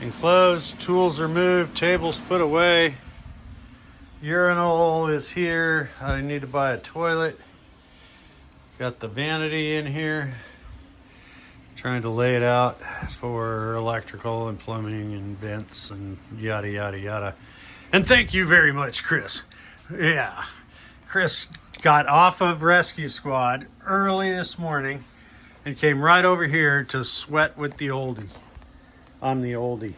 Enclosed, tools are moved, tables put away. Urinal is here. I need to buy a toilet. Got the vanity in here. Trying to lay it out for electrical and plumbing and vents and yada, yada, yada. And thank you very much, Chris. Yeah, Chris got off of rescue squad early this morning and came right over here to sweat with the oldie. I'm the oldie.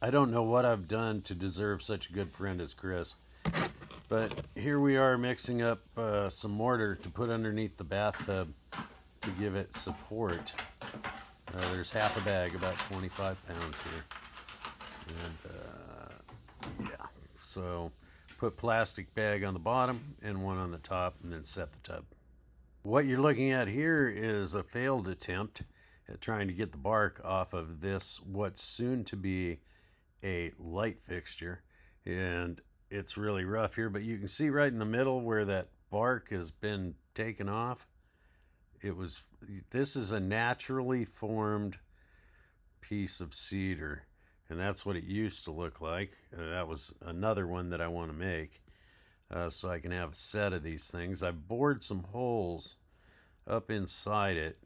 I don't know what I've done to deserve such a good friend as Chris, but here we are mixing up some mortar to put underneath the bathtub to give it support. There's half a bag, about 25 pounds here. And yeah, so put plastic bag on the bottom and one on the top, and then set the tub. What you're looking at here is a failed attempt at trying to get the bark off of this, what's soon to be a light fixture. And it's really rough here, but you can see right in the middle where that bark has been taken off. This is a naturally formed piece of cedar, and that's what it used to look like. That was another one that I want to make, so I can have a set of these things. I bored some holes up inside it,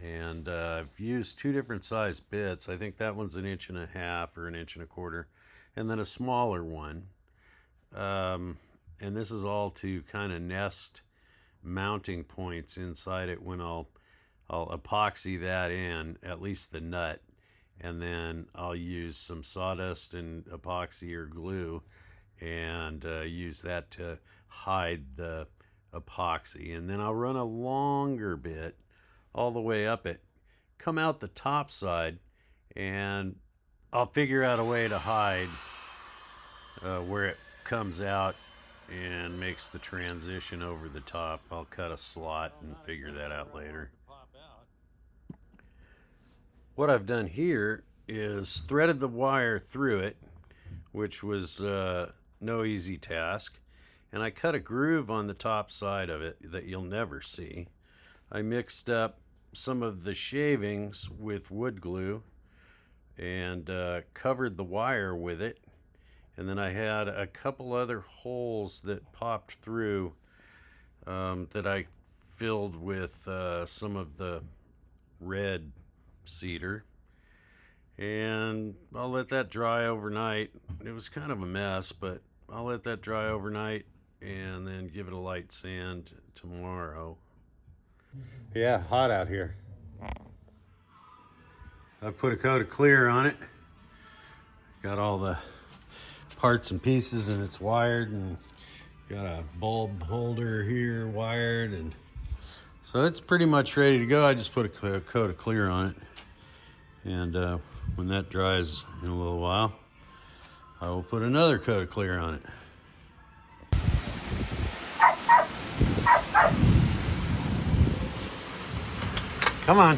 and I've used two different size bits. I think that one's 1.5 inches or 1.25 inches, and then a smaller one. And this is all to kind of nest mounting points inside it when I'll epoxy that in, at least the nut, and then I'll use some sawdust and epoxy or glue and use that to hide the epoxy. And then I'll run a longer bit all the way up it, come out the top side, and I'll figure out a way to hide where it comes out and makes the transition over the top. I'll cut a slot and figure that out later. What I've done here is threaded the wire through it, which was no easy task, and I cut a groove on the top side of it that you'll never see. I mixed up some of the shavings with wood glue and covered the wire with it. And then I had a couple other holes that popped through that I filled with some of the red cedar. And I'll let that dry overnight. It was kind of a mess, but I'll let that dry overnight and then give it a light sand tomorrow. Yeah, hot out here. I've put a coat of clear on it. Got all the parts and pieces, and it's wired, and got a bulb holder here wired, and so it's pretty much ready to go. I just put a coat of clear on it, and when that dries in a little while, I will put another coat of clear on it. Come on,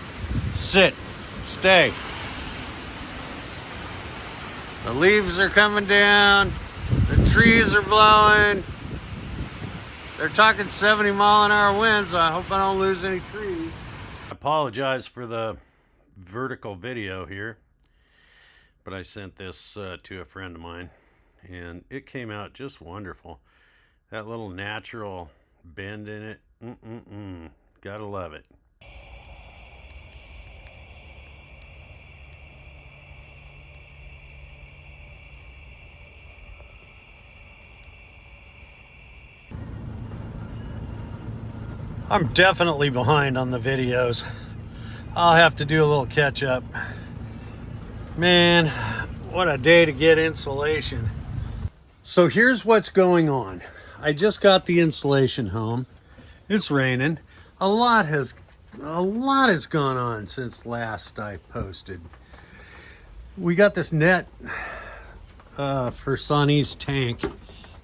sit, stay. The leaves are coming down, the trees are blowing. They're talking 70-mile-an-hour winds. I hope I don't lose any trees. I apologize for the vertical video here, but I sent this to a friend of mine, and it came out just wonderful. That little natural bend in it, gotta love it. I'm definitely behind on the videos. I'll have to do a little catch up. Man, what a day to get insulation. So here's what's going on. I just got the insulation home. It's raining. A lot has gone on since last I posted. We got this net for Sonny's tank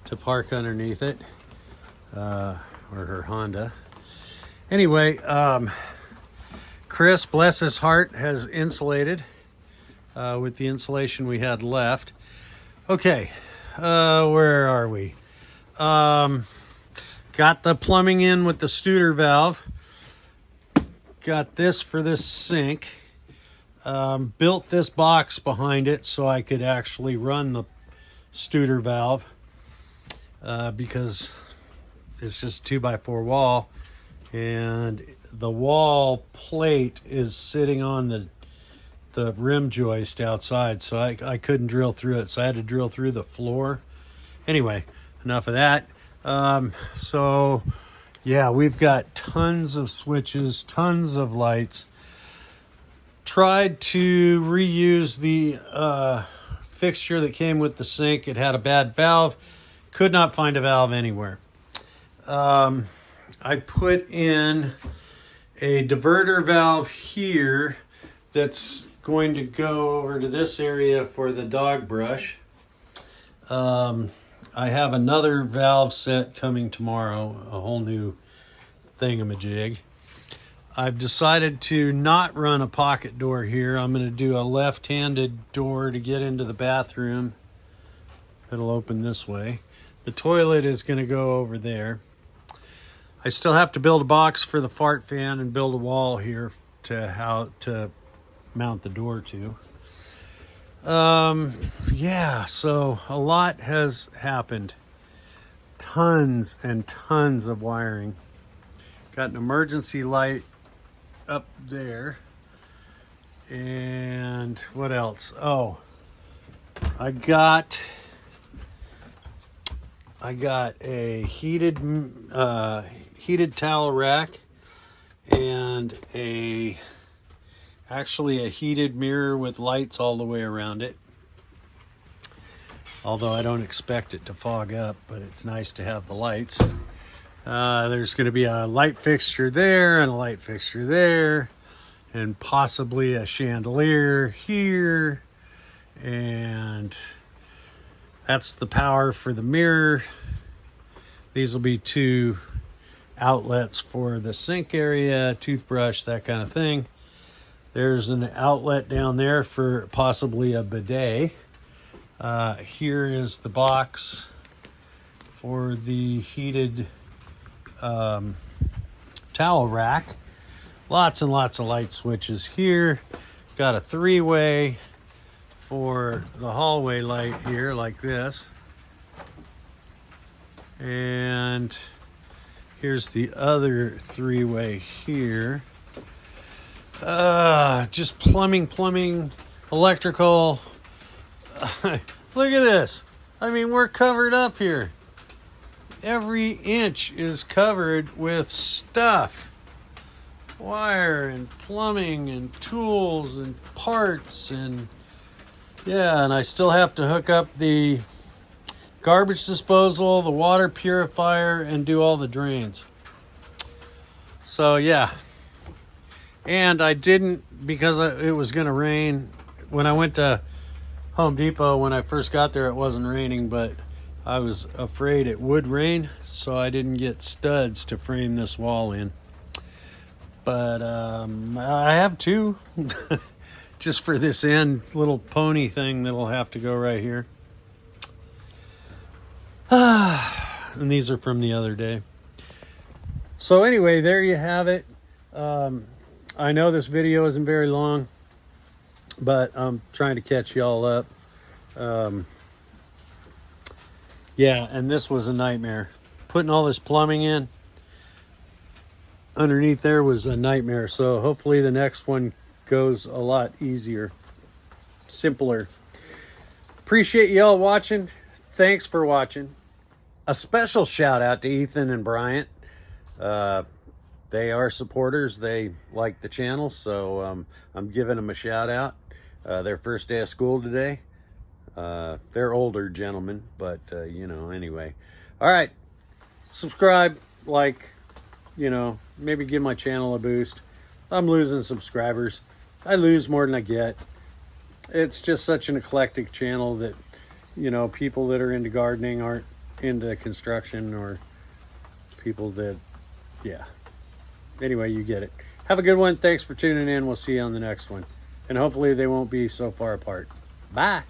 to park underneath it, or her Honda. Anyway, Chris, bless his heart, has insulated with the insulation we had left. Okay, where are we? Got the plumbing in with the Studer valve. Got this for this sink. Built this box behind it so I could actually run the Studer valve because it's just a 2x4 wall, and the wall plate is sitting on the rim joist outside, so I couldn't drill through it, so I had to drill through the floor. Anyway, enough of that. So yeah, we've got tons of switches, tons of lights. Tried to reuse the fixture that came with the sink. It had a bad valve. Could not find a valve anywhere. I put in a diverter valve here that's going to go over to this area for the dog brush. I have another valve set coming tomorrow, a whole new thingamajig. I've decided to not run a pocket door here. I'm going to do a left-handed door to get into the bathroom. It'll open this way. The toilet is going to go over there. I still have to build a box for the fart fan and build a wall here to mount the door to. Yeah, so a lot has happened. Tons and tons of wiring. Got an emergency light up there. And what else? Oh, I got a heated towel rack and actually a heated mirror with lights all the way around it. Although I don't expect it to fog up, but it's nice to have the lights. There's going to be a light fixture there and a light fixture there, and possibly a chandelier here. And that's the power for the mirror. These will be 2 outlets for the sink area, toothbrush, that kind of thing. There's an outlet down there for possibly a bidet. Here is the box for the heated towel rack. Lots and lots of light switches here. Got a 3-way for the hallway light here, like this. And here's the other 3-way here. Just plumbing, electrical. Look at this. I mean, we're covered up here. Every inch is covered with stuff. Wire and plumbing and tools and parts, and yeah, and I still have to hook up the garbage disposal, the water purifier, and do all the drains. So yeah. And I didn't, because it was going to rain. When I went to Home Depot, when I first got there, it wasn't raining, but I was afraid it would rain, so I didn't get studs to frame this wall in. But I have 2 just for this end little pony thing that'll have to go right here. And these are from the other day. So anyway, there you have it. I know this video isn't very long, but I'm trying to catch y'all up. Yeah, and this was a nightmare. Putting all this plumbing in underneath there was a nightmare. So hopefully the next one goes a lot easier, simpler. Appreciate y'all watching. Thanks for watching. A special shout out to Ethan and Bryant. They are supporters. They like the channel, so I'm giving them a shout out. Their first day of school today. They're older gentlemen, but you know, anyway. All right, subscribe, like, you know, maybe give my channel a boost. I'm losing subscribers. I lose more than I get. It's just such an eclectic channel that, you know, people that are into gardening aren't into construction, or people that, yeah. Anyway, you get it. Have a good one. Thanks for tuning in. We'll see you on the next one. And hopefully they won't be so far apart. Bye.